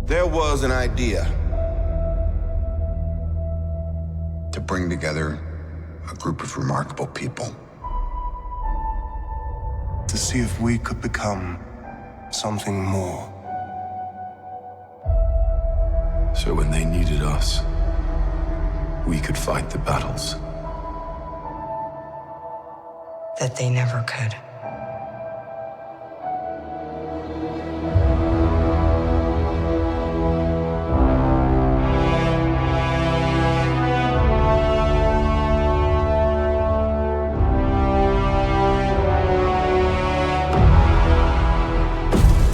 There was an idea to bring together a group of remarkable people. To see if we could become something more. So when they needed us, we could fight the battles that they never could.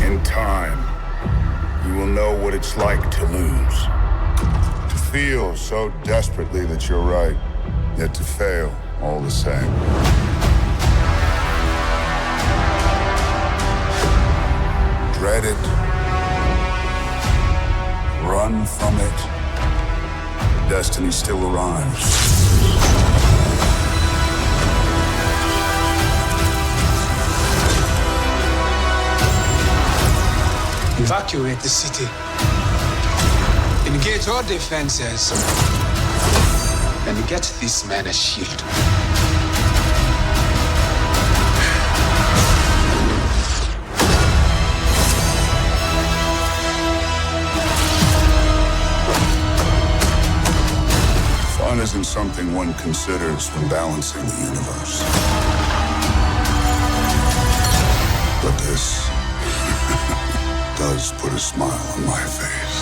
In time, you will know what it's like to lose. To feel so desperately that you're right, yet to fail all the same. Dread it. Run from it. Destiny still arrives. Evacuate the city. Engage all defenses. And get this man a shield. Fun isn't something one considers when balancing the universe. But this does put a smile on my face.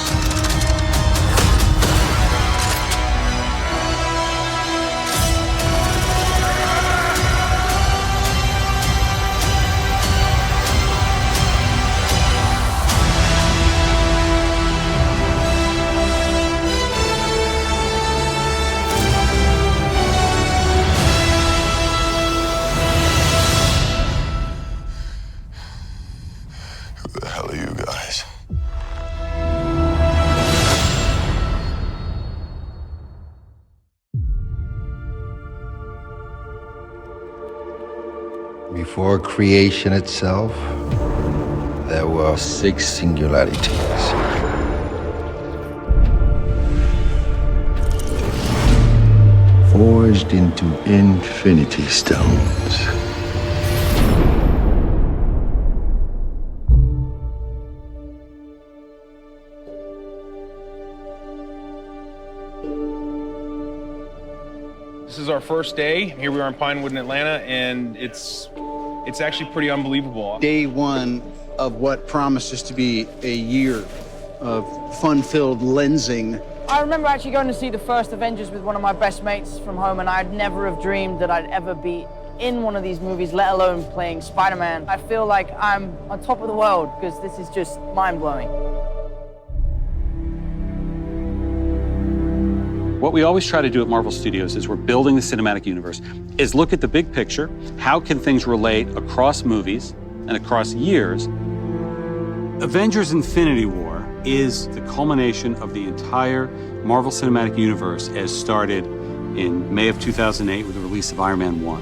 Who the hell are you guys? Before creation itself, there were 6 singularities. Forged into infinity stones. This is our first day. Here we are in Pinewood in Atlanta, and it's actually pretty unbelievable. Day one of what promises to be a year of fun-filled lensing. I remember actually going to see the first Avengers with one of my best mates from home, and I'd never have dreamed that I'd ever be in one of these movies, let alone playing Spider-Man. I feel like I'm on top of the world because this is just mind-blowing. What we always try to do at Marvel Studios is we're building the cinematic universe, is look at the big picture. How can things relate across movies and across years? Avengers Infinity War is the culmination of the entire Marvel Cinematic Universe as started in May of 2008 with the release of Iron Man 1.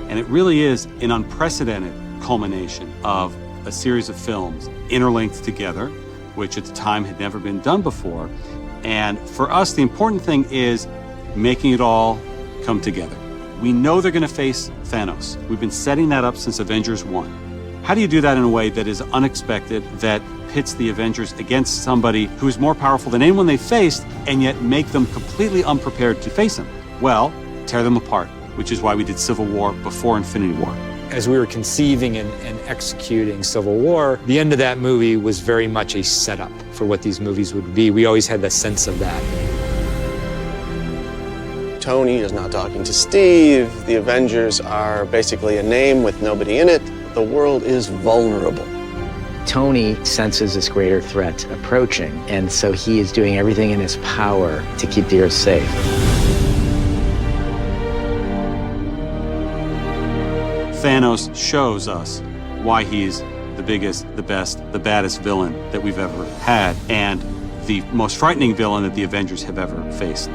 And it really is an unprecedented culmination of a series of films interlinked together, which at the time had never been done before. And for us, the important thing is making it all come together. We know they're going to face Thanos. We've been setting that up since Avengers 1. How do you do that in a way that is unexpected, that pits the Avengers against somebody who is more powerful than anyone they faced, and yet make them completely unprepared to face him? Well, tear them apart, which is why we did Civil War before Infinity War. As we were conceiving and executing Civil War, the end of that movie was very much a setup for what these movies would be. We always had the sense of that. Tony is not talking to Steve. The Avengers are basically a name with nobody in it. The world is vulnerable. Tony senses this greater threat approaching, and so he is doing everything in his power to keep the Earth safe. Thanos shows us why he's the biggest, the best, the baddest villain that we've ever had, and the most frightening villain that the Avengers have ever faced.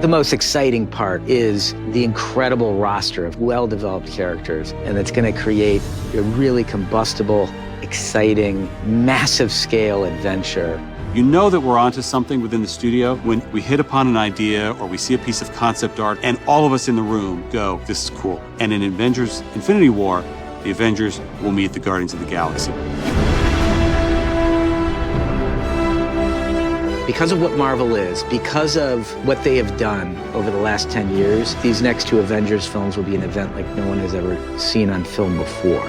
The most exciting part is the incredible roster of well-developed characters, and it's going to create a really combustible, exciting, massive-scale adventure. You know that we're onto something within the studio when we hit upon an idea or we see a piece of concept art and all of us in the room go, this is cool. And in Avengers Infinity War, the Avengers will meet the Guardians of the Galaxy. Because of what Marvel is, because of what they have done over the last 10 years, these next 2 Avengers films will be an event like no one has ever seen on film before.